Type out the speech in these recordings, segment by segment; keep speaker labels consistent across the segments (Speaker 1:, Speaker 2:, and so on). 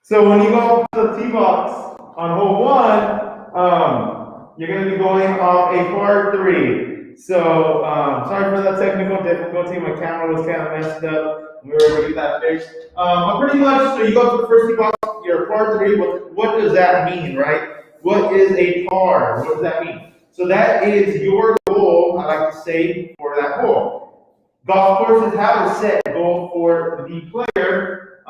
Speaker 1: So when you go up to the tee box on hole one, you're going to be going off a par three. So sorry for the technical difficulty. My camera was kind of messed up. We were able to get that fixed. But pretty much, so you go to the first tee box, you're par three. What does that mean, right? What is a par? What does that mean? So that is your goal, I like to say, for that hole. Golf courses have a set goal for the player.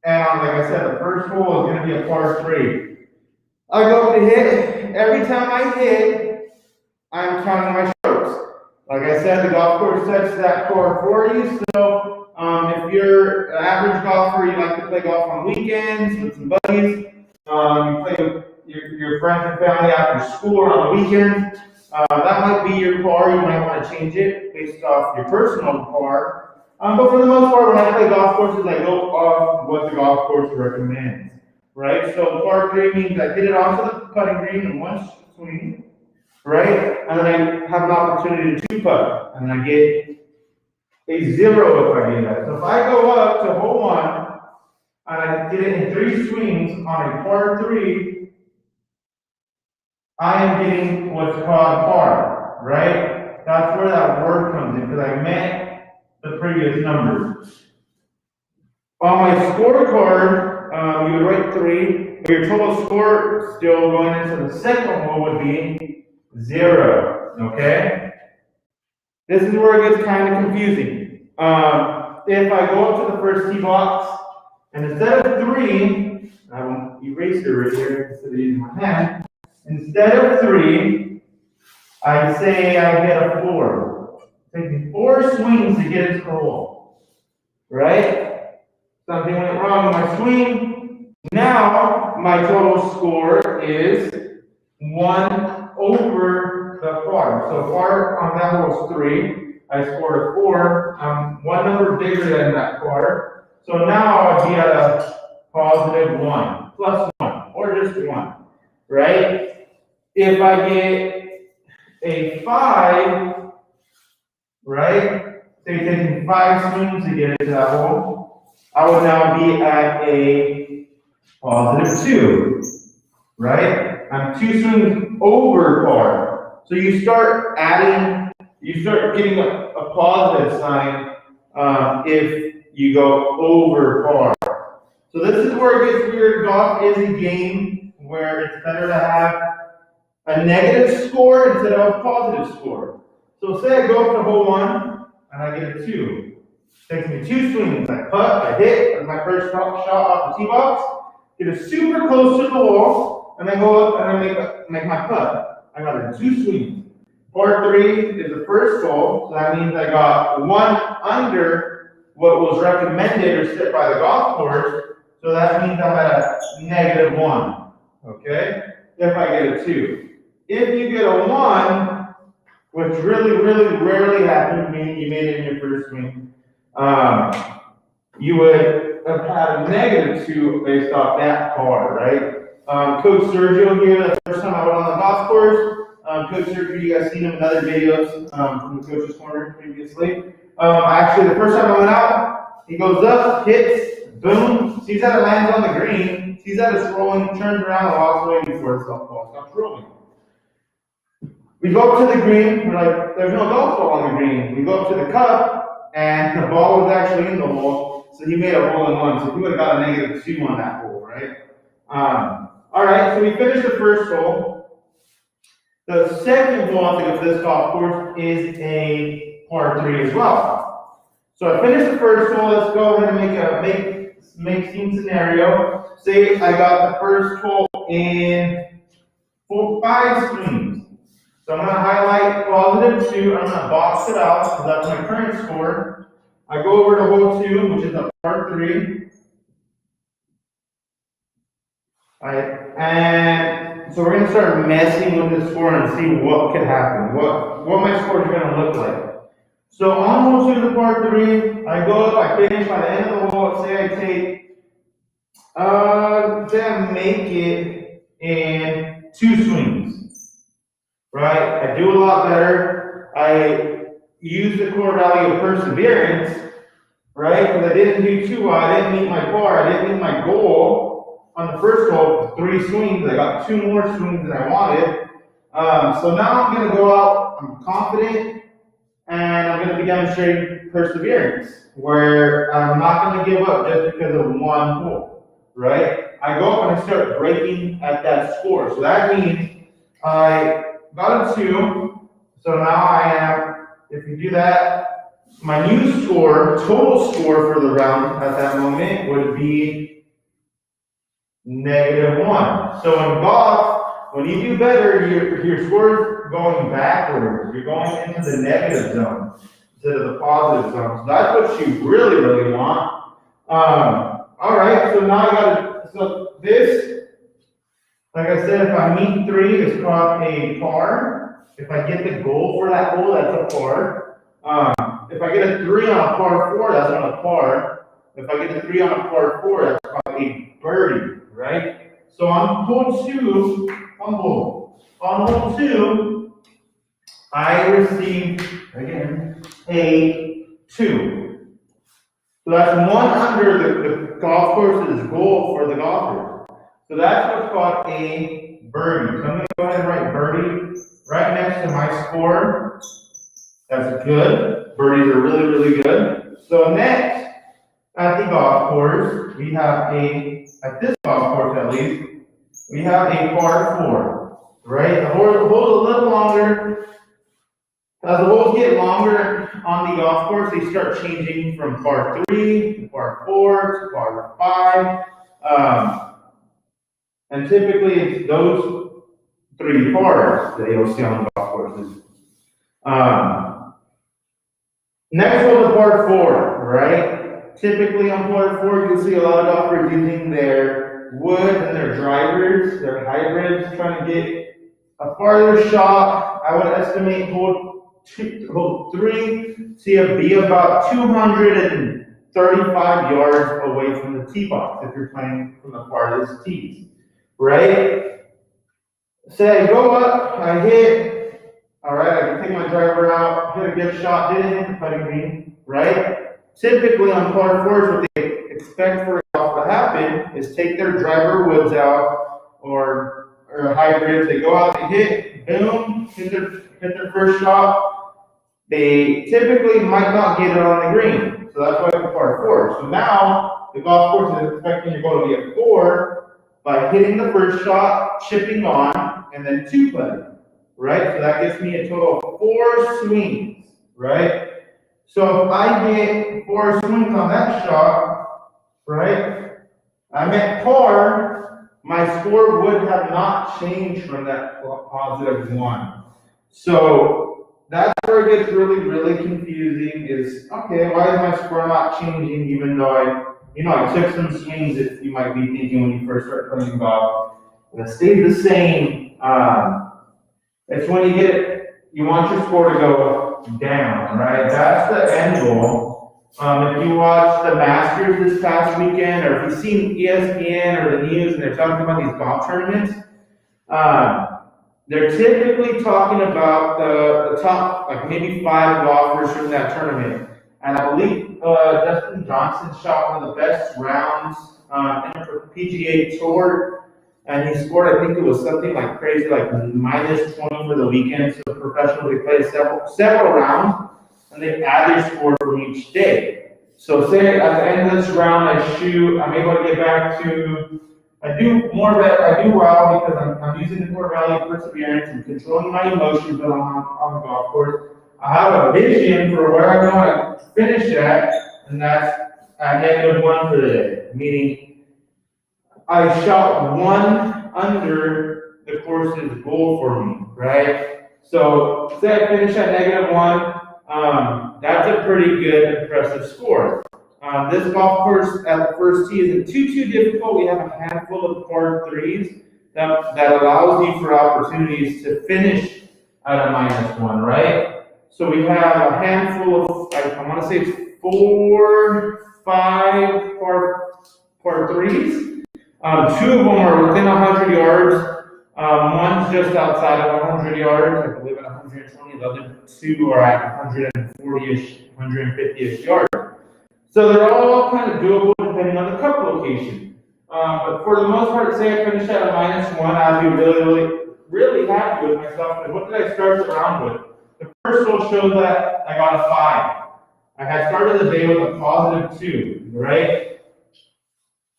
Speaker 1: And like I said, the first hole is going to be a par three. I go to hit. Every time I hit, I'm counting my strokes. Like I said, the golf course sets that score for you. So if you're an average golfer, you like to play golf on weekends with some buddies. You play with your friends and family after school or on the weekend. That might be your par. You might want to change it based off your personal par. But for the most part, when I play golf courses, I go off what the golf course recommends, right? So par three means I hit it onto the putting green in one swing, right? And then I have an opportunity to two putt, and then I get a zero if I do that. So if I go up to hole one, and I get it in three swings on a par three, I am getting what's called par, right? That's where that word comes in, because I met the previous numbers. On my scorecard, you would write 3, but your total score still going into the second hole would be 0, okay? This is where it gets kind of confusing. If I go up to the first tee box, and instead of 3, I have an eraser right here instead of using my hand, instead of 3, I say I get a 4. Taking 4 swings to get into the hole, right? Something went wrong with my swing. Now my total score is 1 over the par. So par on that hole is 3. I scored a 4. I'm 1 number bigger than that par. So now I'd be at a positive 1, plus 1, or just 1, right? If I get a 5, right? Say taking 5 swings to get into that hole, I would now be at a positive 2, right? I'm 2 swings over par. So you start adding, you start getting a positive sign if you go over par. So this is where it gets weird. Golf is a game where it's better to have a negative score instead of a positive score. So say I go up to hole 1 and I get a 2. It takes me 2 swings. I putt, I hit, that's my first shot off the tee box, get it super close to the wall, and then go up and I make my putt. I got it in 2 swings. Par 3 is the first hole, so that means I got 1 under what was recommended or set by the golf course, so that means I'm at a negative 1. Okay? If I get a 2. If you get a 1, which really rarely happens, meaning you made it in your first swing, you would have had a negative 2 based off that par, right? Coach Sergio here, the first time I went on the golf course, Coach Sergio, you guys seen him in other videos from the Coach's Corner previously. Actually, the first time I went out, he goes up, hits, boom, sees that it lands on the green, sees that it's rolling, turns around and walks away before the golf ball stops rolling. We go up to the green, we're like, there's no golf ball on the green. We go up to the cup, and the ball was actually in the hole, so he made a hole in one. So he would have got a negative 2 on that hole, right? All right, so we finished the first hole. The second hole, I think, of this golf course is a par 3 as well. So I finished the first hole. Let's go ahead and make scene scenario. Say I got the first hole in 5 swings. So I'm going to highlight positive 2. I'm going to box it out because that's my current score. I go over to hole 2, which is a par 3. Alright, and so we're going to start messing with the score and see what could happen, what my score is going to look like. So on hole 2 of the par 3, I go up, I finish by the end of the hole. Say I take, say I make it in 2 swings. Right? I do a lot better. I use the core value of perseverance right? Because I didn't do too well. I didn't meet my par. I didn't meet my goal on the first hole. 3 swings. I got 2 more swings than I wanted. So now I'm going to go out. I'm confident, and I'm going to be demonstrating perseverance, where I'm not going to give up just because of 1 hole, right? I go up and I start breaking at that score. So that means I got a 2. So now I am, if you do that, my new score, total score for the round at that moment would be -1. So in golf, when you do better, your score is going backwards. You're going into the negative zone instead of the positive zone. So that's what you really, really want. All right, so now I got to, so this, like I said, if I meet 3, it's called a par. If I get the goal for that hole, that's a par. If I get a 3 on a par 4, that's not a par. If I get a 3 on a par 4, that's called a birdie, right? So on hole 2, on hole 2, I received, again, a 2. So that's 1 under the golf course's goal for the golfer. So that's what's called a birdie. So I'm going to go ahead and write birdie right next to my score. That's good. Birdies are really, really good. So next, at the golf course, we have at this golf course at least, we have a par 4, right? The hole's a little longer. As the holes get longer on the golf course, they start changing from par 3 to par 4 to par 5. And typically it's those 3 pars that you'll see on the golf courses. Next one is par 4, right? Typically on par 4, you'll see a lot of golfers using their wood and their drivers, their hybrids, trying to get a farther shot. I would estimate hole 3 to be about 235 yards away from the tee box if you're playing from the farthest tees, right? Say I go up, I hit, all right, I can take my driver out, hit a good shot, didn't hit the putting green, right? Typically on par 4s, what they expect for it to happen is take their driver woods out or hybrids. They go out, they hit, boom, hit their first shot. They typically might not get it on the green, so that's why it's a par 4. So now the golf course is expecting your goal to be a 4 by hitting the first shot, chipping on, and then 2 putting, right? So that gives me a total of 4 swings, right? So if I get 4 swings on that shot, right, I'm at par, my score would have not changed from that +1. So that's where it gets really, really confusing is, okay, why is my score not changing even though I took some swings that you might be thinking when you first start playing golf. And it stayed the same. It's when you want your score to go down, right? That's the end goal. If you watch the Masters this past weekend, or if you've seen ESPN or the news and they're talking about these golf tournaments, they're typically talking about the top, like maybe 5 golfers from that tournament. And I believe Dustin Johnson shot one of the best rounds in the PGA Tour. And he scored, I think it was something like crazy, like -20 for the weekend. So professionals, they play several rounds, and they add their score from each day. So say at the end of this round, I'm able to get back to, I do well because I'm using the core value of perseverance and controlling my emotions on the golf course. I have a vision for where I want to finish at, and that's at -1 for the day, meaning I shot 1 under the course's goal for me, right? So say I finish at -1, that's a pretty good, impressive score. This golf course at the first tee isn't too difficult. We have a handful of par 3s that allows you for opportunities to finish at a -1, right? So we have a handful of, I want to say it's 4, 5 par 3s. 2 of them are within 100 yards. One's just outside of 100 yards, I believe at 120. The other 2 are at 140-ish, 150-ish yards. So they're all kind of doable depending on the cup location. But for the most part, say I finished at a -1, I'd be really happy with myself. And what did I start the round with? The first hole shows that I got a 5. I had started the day with a +2, right?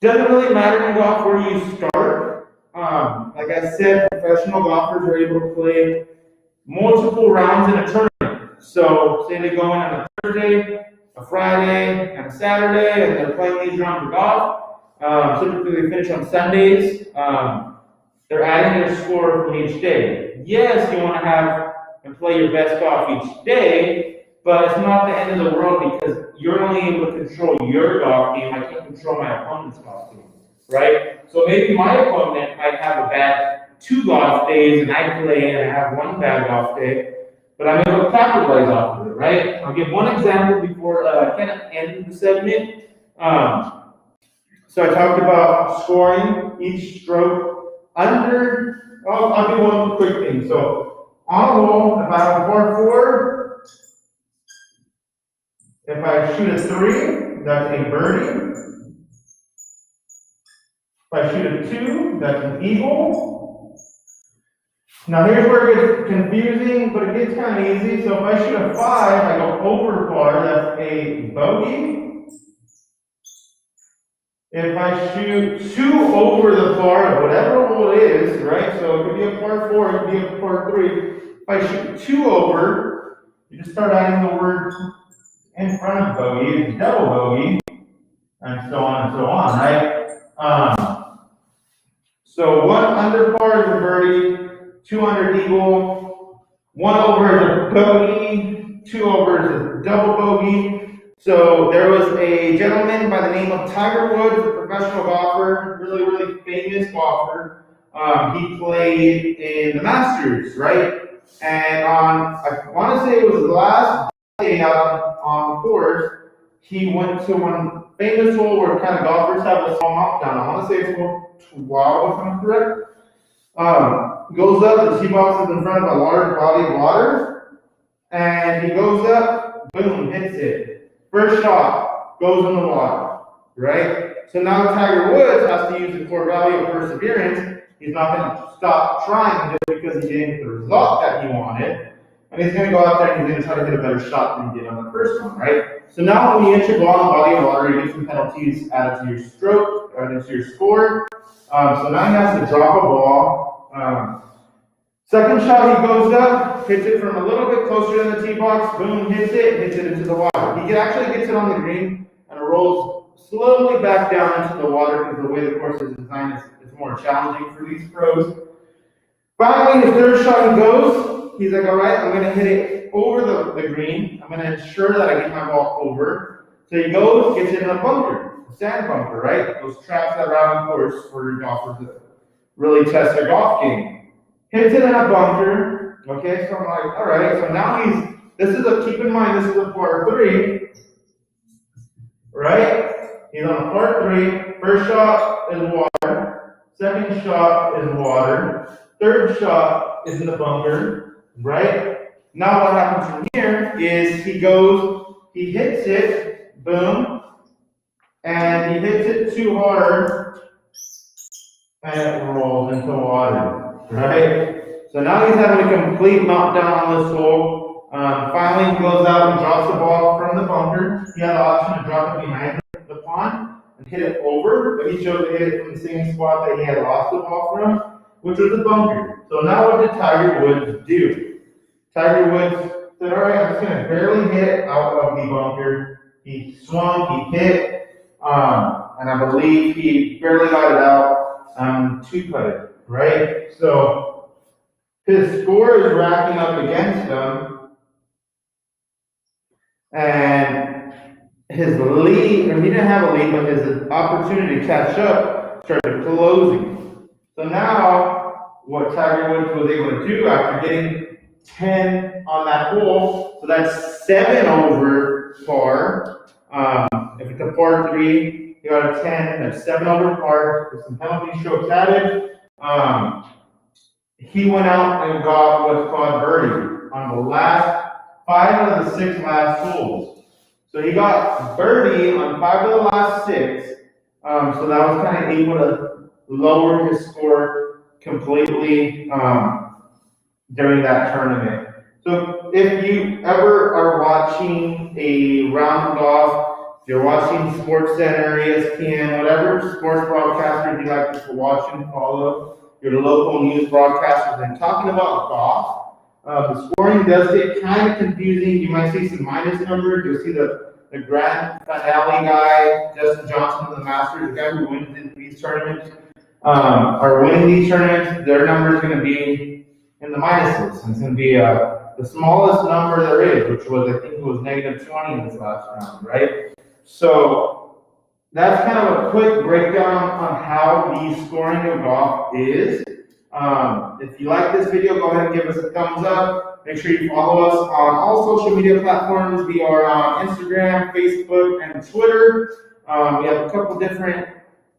Speaker 1: Doesn't really matter in golf where you start. Like I said, professional golfers are able to play multiple rounds in a tournament. So say they go in on a Thursday, a Friday, and a Saturday, and they're playing these rounds of golf. Typically they finish on Sundays. They're adding their score from each day. Yes, you want to have and play your best golf each day, but it's not the end of the world because you're only able to control your golf game. I can't control my opponent's golf game, right? So maybe my opponent might have a bad 2 golf days and I play and I have 1 bad golf day, but I'm able to capitalize off of it, right? I'll give one example before I kind of end the segment. So I talked about scoring each stroke under. I'll do one quick thing. So on a hole, if I have a par 4, if I shoot a 3, that's a birdie. If I shoot a 2, that's an eagle. Now here's where it gets confusing, but it gets kind of easy. So if I shoot a 5, I go over par, that's a bogey. If I shoot 2 over the par, whatever hole it is, right? So it could be a par 4, it could be a par 3. If I shoot 2 over, you just start adding the word in front of bogey, it's double bogey, and so on, right? So 1 under par is a birdie, 2 under eagle, 1 over is a bogey, 2 over is a double bogey. So there was a gentleman by the name of Tiger Woods, a professional golfer, really famous golfer. He played in the Masters, right? And I want to say it was his last day out on the course, he went to one famous hole where kind of golfers have a small knockdown. I want to say it's hole 12, if I'm correct. Goes up, the tee box is in front of a large body of water, and he goes up, boom, hits it. First shot goes in the water, right? So now Tiger Woods has to use the core value of perseverance. He's not going to stop trying just because he didn't get the result that he wanted. And he's going to go out there and he's going to try to hit a better shot than he did on the first one, right? So now when you hit your ball in the body of water, you get some penalties added to your stroke, added to your score. So now he has to drop a ball. Second shot, he goes up, hits it from a little bit closer than the tee box, boom, hits it into the water. He actually gets it on the green and it rolls slowly back down into the water because the way the course is designed is more challenging for these pros. Finally, his third shot he goes, he's like, all right, I'm going to hit it over the green. I'm going to ensure that I get my ball over. So he goes, gets it in a bunker, a sand bunker, right? Those traps that are out on course for your golfers to really test their golf game. Hits it in a bunker, okay, so I'm like, all right, so now keep in mind, this is a par 3, right? He's on a par 3, first shot is water, second shot is water, third shot is in the bunker, right? Now what happens from here is he hits it, boom, and he hits it too hard, and it rolls into water. Right? So now he's having a complete meltdown on this hole. Finally, he goes out and drops the ball from the bunker. He had the option to drop it behind the pond and hit it over, but he chose to hit it from the same spot that he had lost the ball from, which was the bunker. So now what did Tiger Woods do? Tiger Woods said, all right, I'm just going to barely hit it out of the bunker. He swung, he hit, and I believe he barely got it out, 2-putted. Right? So his score is racking up against him, and his lead, or he didn't have a lead, but his opportunity to catch up started closing. So now, what Tiger Woods was able to do after getting 10 on that hole, so that's 7 over par. If it's a par 3, he got a 10, that's 7 over par, with some penalty strokes added. He went out and got what's called birdie on the last 5 out of the 6 last holes. So he got birdie on 5 of the last 6. So that was kind of able to lower his score completely during that tournament. So if you ever are watching a round of golf, if you're watching SportsCenter, ESPN, whatever sports broadcasters you like to watch and follow, your local news broadcasters, and talking about golf, the scoring does get kind of confusing. You might see some minus numbers. You'll see the grand finale guy, Justin Johnson of the Masters, the guy who wins these tournaments, are winning these tournaments. Their number is going to be in the minuses. It's going to be the smallest number there is, which was, I think it was -20 in this last round, right? So that's kind of a quick breakdown on how the scoring of golf is. If you like this video, go ahead and give us a thumbs up. Make sure you follow us on all social media platforms. We are on Instagram, Facebook, and Twitter. We have a couple different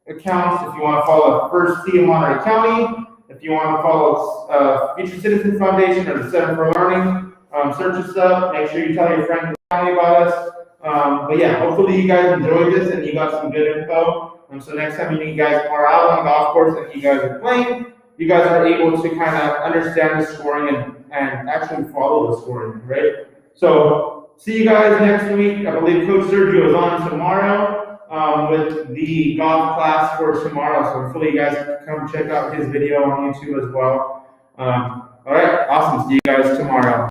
Speaker 1: accounts. If you want to follow First Tee in Monterey County, if you want to follow Future Citizen Foundation or the Center for Learning, search us up. Make sure you tell your friends and family about us. But yeah, hopefully you guys enjoyed this and you got some good info. So next time you guys are out on the golf course and you guys are playing, you guys are able to kind of understand the scoring and actually follow the scoring, right? So see you guys next week. I believe Coach Sergio is on tomorrow with the golf class for tomorrow. So hopefully you guys come check out his video on YouTube as well. All right, awesome. See you guys tomorrow.